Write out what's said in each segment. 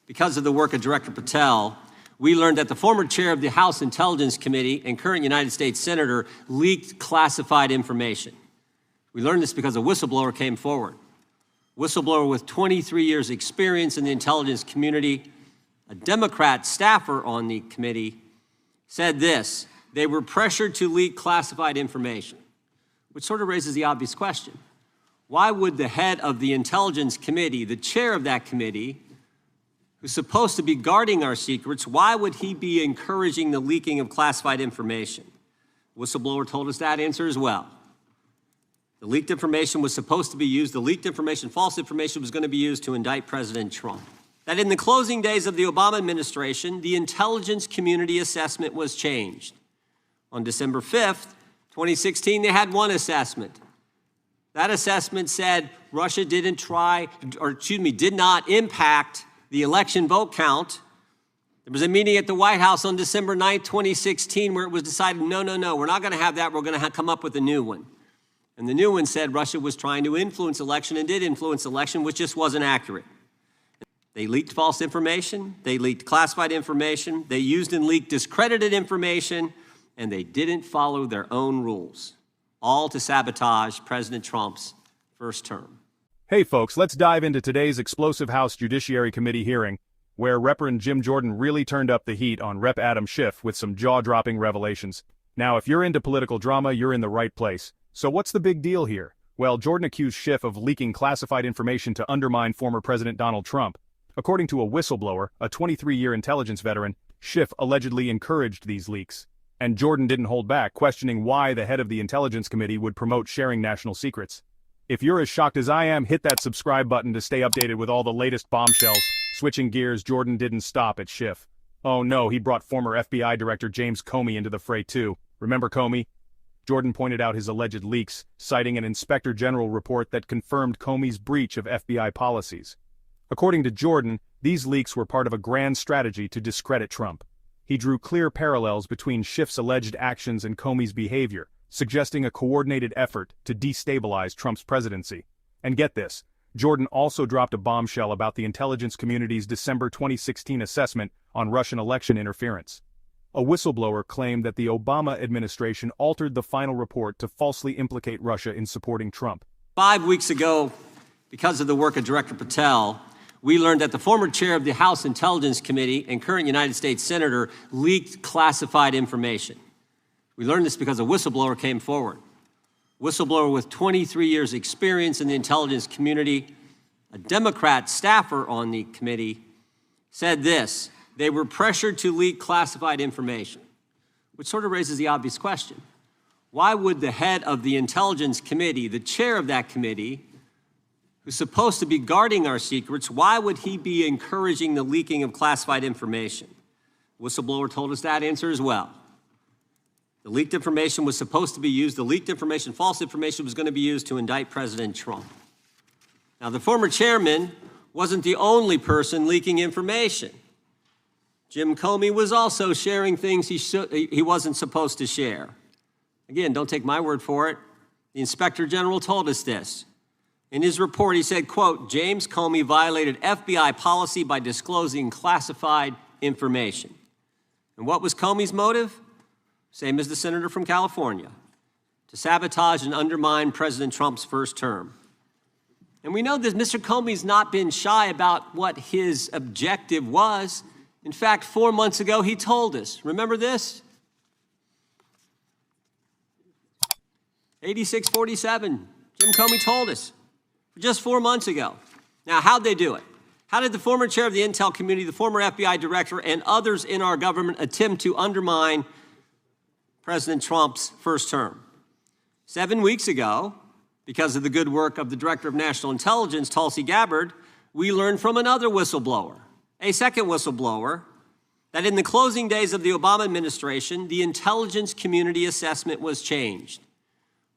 because of the work of Director Patel, we learned that the former chair of the House Intelligence Committee and current United States Senator leaked classified information. We learned this because a whistleblower came forward. Whistleblower with 23 years experience in the intelligence community, a Democrat staffer on the committee, said this: they were pressured to leak classified information, which sort of raises the obvious question. Why would the head of the Intelligence Committee, the chair of that committee, who's supposed to be guarding our secrets, why would he be encouraging the leaking of classified information? Whistleblower told us that answer as well. The leaked information was supposed to be used, the leaked information, false information, was going to be used to indict President Trump. That in the closing days of the Obama administration, the intelligence community assessment was changed. On December 5th, 2016, they had one assessment. That assessment said Russia did not impact the election vote count. There was a meeting at the White House on December 9th, 2016, where it was decided, no, we're not going to have that. We're going to come up with a new one. And the new one said Russia was trying to influence election and did influence election, which just wasn't accurate. They leaked false information. They leaked classified information. They used and leaked discredited information, and they didn't follow their own rules, all to sabotage President Trump's first term. Hey folks, let's dive into today's explosive House Judiciary Committee hearing, where Reverend Jim Jordan really turned up the heat on Rep. Adam Schiff with some jaw-dropping revelations. Now, if you're into political drama, you're in the right place. So what's the big deal here? Well, Jordan accused Schiff of leaking classified information to undermine former President Donald Trump. According to a whistleblower, a 23-year intelligence veteran, Schiff allegedly encouraged these leaks. And Jordan didn't hold back, questioning why the head of the Intelligence Committee would promote sharing national secrets. If you're as shocked as I am, hit that subscribe button to stay updated with all the latest bombshells. Switching gears, Jordan didn't stop at Schiff. Oh no, he brought former FBI Director James Comey into the fray too. Remember Comey? Jordan pointed out his alleged leaks, citing an Inspector General report that confirmed Comey's breach of FBI policies. According to Jordan, these leaks were part of a grand strategy to discredit Trump. He drew clear parallels between Schiff's alleged actions and Comey's behavior, suggesting a coordinated effort to destabilize Trump's presidency. And get this, Jordan also dropped a bombshell about the intelligence community's December 2016 assessment on Russian election interference. A whistleblower claimed that the Obama administration altered the final report to falsely implicate Russia in supporting Trump. 5 weeks ago, because of the work of Director Patel, we learned that the former chair of the House Intelligence Committee and current United States Senator leaked classified information. We learned this because a whistleblower came forward. Whistleblower with 23 years experience in the intelligence community, a Democrat staffer on the committee, said this: they were pressured to leak classified information, which sort of raises the obvious question. Why would the head of the Intelligence Committee, the chair of that committee, who's supposed to be guarding our secrets, why would he be encouraging the leaking of classified information? Whistleblower told us that answer as well. The leaked information was supposed to be used, the leaked information, false information, was going to be used to indict President Trump. Now, the former chairman wasn't the only person leaking information. Jim Comey was also sharing things he wasn't supposed to share. Again, don't take my word for it. The Inspector General told us this. In his report, he said, quote, James Comey violated FBI policy by disclosing classified information. And what was Comey's motive? Same as the senator from California: to sabotage and undermine President Trump's first term. And we know that Mr. Comey's not been shy about what his objective was. In fact, 4 months ago, he told us. Remember this? 8647. Jim Comey told us just 4 months ago. Now, how'd they do it? How did the former chair of the intel community, the former FBI director, and others in our government attempt to undermine President Trump's first term? 7 weeks ago, because of the good work of the Director of National Intelligence, Tulsi Gabbard, we learned from another whistleblower, a second whistleblower, that in the closing days of the Obama administration, the intelligence community assessment was changed.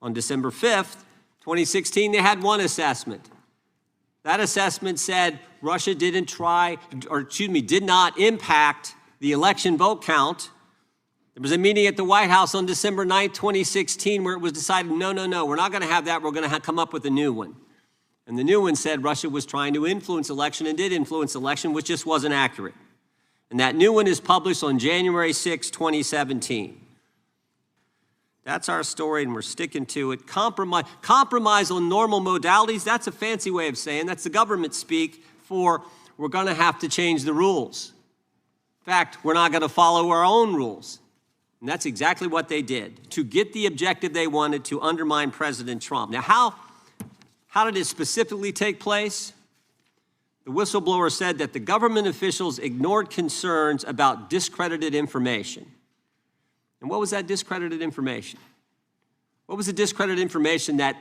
On December 5th, 2016, they had one assessment. That assessment said Russia did not impact the election vote count. There was a meeting at the White House on December 9th, 2016, where it was decided, no, we're not going to have that. We're going to come up with a new one. And the new one said Russia was trying to influence election and did influence election, which just wasn't accurate. And that new one is published on January 6, 2017. That's our story, and we're sticking to it. Compromise on normal modalities, that's a fancy way of saying, that's the government speak for we're going to have to change the rules. In fact, we're not going to follow our own rules. And that's exactly what they did, to get the objective they wanted, to undermine President Trump. Now, how did it specifically take place? The whistleblower said that the government officials ignored concerns about discredited information. And what was that discredited information? What was the discredited information that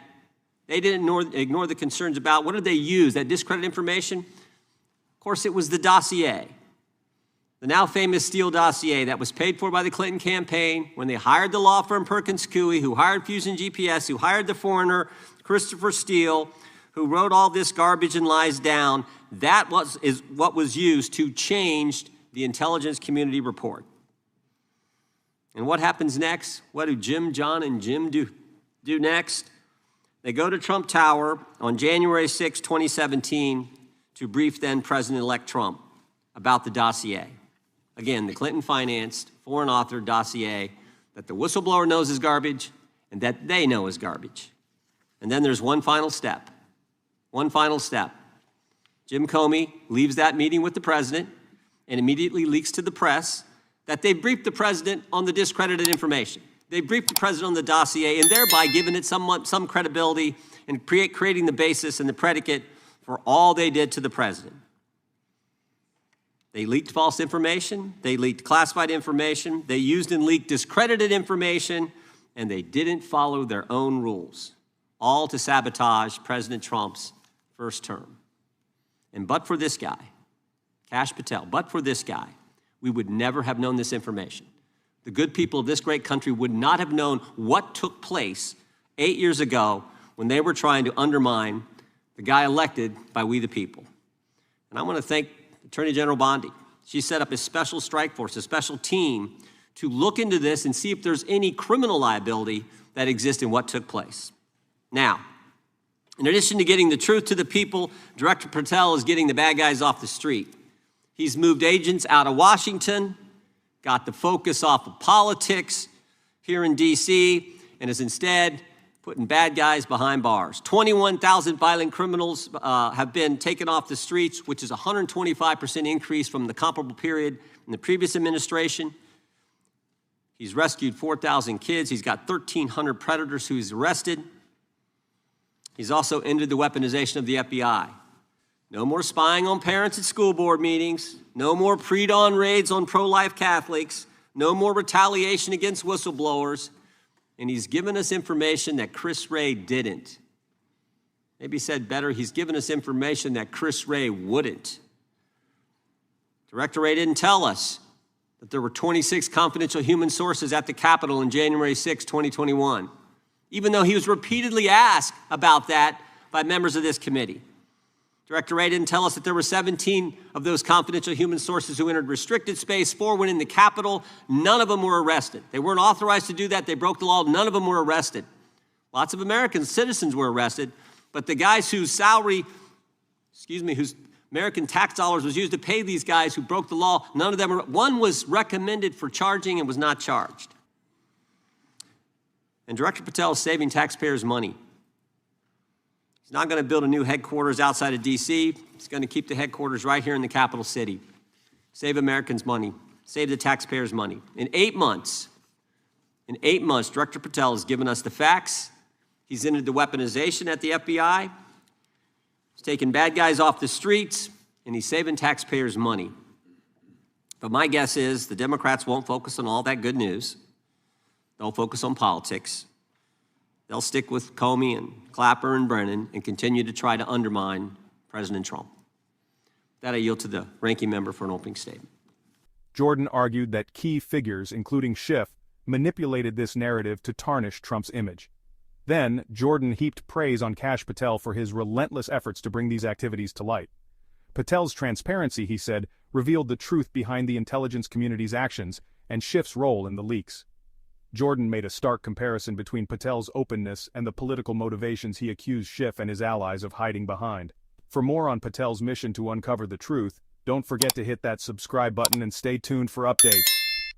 they didn't ignore the concerns about? What did they use, that discredited information? Of course, it was the dossier. The now famous Steele dossier that was paid for by the Clinton campaign when they hired the law firm Perkins Coie, who hired Fusion GPS, who hired the foreigner Christopher Steele, who wrote all this garbage and lies down. That is what was used to change the intelligence community report. And what happens next? What do Jim, John, and Jim do next? They go to Trump Tower on January 6, 2017, to brief then President-elect Trump about the dossier. Again, the Clinton-financed, foreign-authored dossier that the whistleblower knows is garbage and that they know is garbage. And then there's one final step. One final step. Jim Comey leaves that meeting with the president and immediately leaks to the press that they briefed the president on the discredited information. They briefed the president on the dossier and thereby giving it some credibility and creating the basis and the predicate for all they did to the president. They leaked false information, they leaked classified information, they used and leaked discredited information, and they didn't follow their own rules, all to sabotage President Trump's first term. And but for this guy, Kash Patel, but for this guy, we would never have known this information. The good people of this great country would not have known what took place 8 years ago when they were trying to undermine the guy elected by we the people. And I want to thank Attorney General Bondi. She set up a special strike force, a special team, to look into this and see if there's any criminal liability that exists in what took place. Now, in addition to getting the truth to the people, Director Patel is getting the bad guys off the street. He's moved agents out of Washington, got the focus off of politics here in D.C., and is instead putting bad guys behind bars. 21,000 violent criminals have been taken off the streets, which is a 125% increase from the comparable period in the previous administration. He's rescued 4,000 kids. He's got 1,300 predators who he's arrested. He's also ended the weaponization of the FBI. No more spying on parents at school board meetings. No more pre-dawn raids on pro-life Catholics. No more retaliation against whistleblowers. And he's given us information that Chris Wray didn't. Maybe said better, he's given us information that Chris Wray wouldn't. Director Wray didn't tell us that there were 26 confidential human sources at the Capitol on January 6, 2021, even though he was repeatedly asked about that by members of this committee. Director Wray didn't tell us that there were 17 of those confidential human sources who entered restricted space. 4 went in the Capitol. None of them were arrested. They weren't authorized to do that. They broke the law. None of them were arrested. Lots of American citizens were arrested, but the guys whose whose American tax dollars was used to pay these guys who broke the law, none of them were. One was recommended for charging and was not charged. And Director Patel is saving taxpayers' money. He's not going to build a new headquarters outside of D.C. He's going to keep the headquarters right here in the capital city. Save Americans money. Save the taxpayers money. In 8 months, Director Patel has given us the facts. He's ended the weaponization at the FBI. He's taken bad guys off the streets, and he's saving taxpayers money. But my guess is the Democrats won't focus on all that good news. They'll focus on politics. They'll stick with Comey and Clapper and Brennan and continue to try to undermine President Trump. That I yield to the ranking member for an opening statement. Jordan argued that key figures, including Schiff, manipulated this narrative to tarnish Trump's image. Then, Jordan heaped praise on Kash Patel for his relentless efforts to bring these activities to light. Patel's transparency, he said, revealed the truth behind the intelligence community's actions and Schiff's role in the leaks. Jordan made a stark comparison between Patel's openness and the political motivations he accused Schiff and his allies of hiding behind. For more on Patel's mission to uncover the truth, don't forget to hit that subscribe button and stay tuned for updates.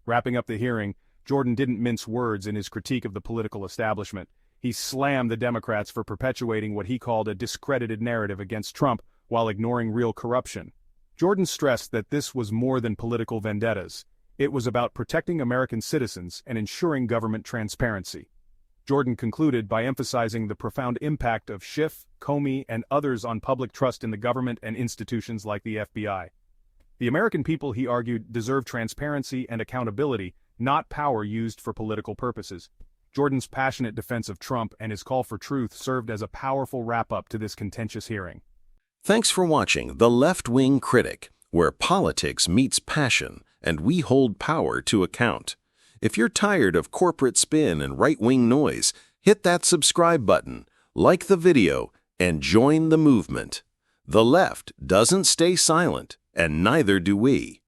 Wrapping up the hearing, Jordan didn't mince words in his critique of the political establishment. He slammed the Democrats for perpetuating what he called a discredited narrative against Trump while ignoring real corruption. Jordan stressed that this was more than political vendettas. It was about protecting American citizens and ensuring government transparency. Jordan concluded by emphasizing the profound impact of Schiff, Comey, and others on public trust in the government and institutions like the FBI. The American people, he argued, deserve transparency and accountability, not power used for political purposes. Jordan's passionate defense of Trump and his call for truth served as a powerful wrap-up to this contentious hearing. Thanks for watching The Left-Wing Critic, where politics meets passion and we hold power to account. If you're tired of corporate spin and right-wing noise, hit that subscribe button, like the video, and join the movement. The left doesn't stay silent, and neither do we.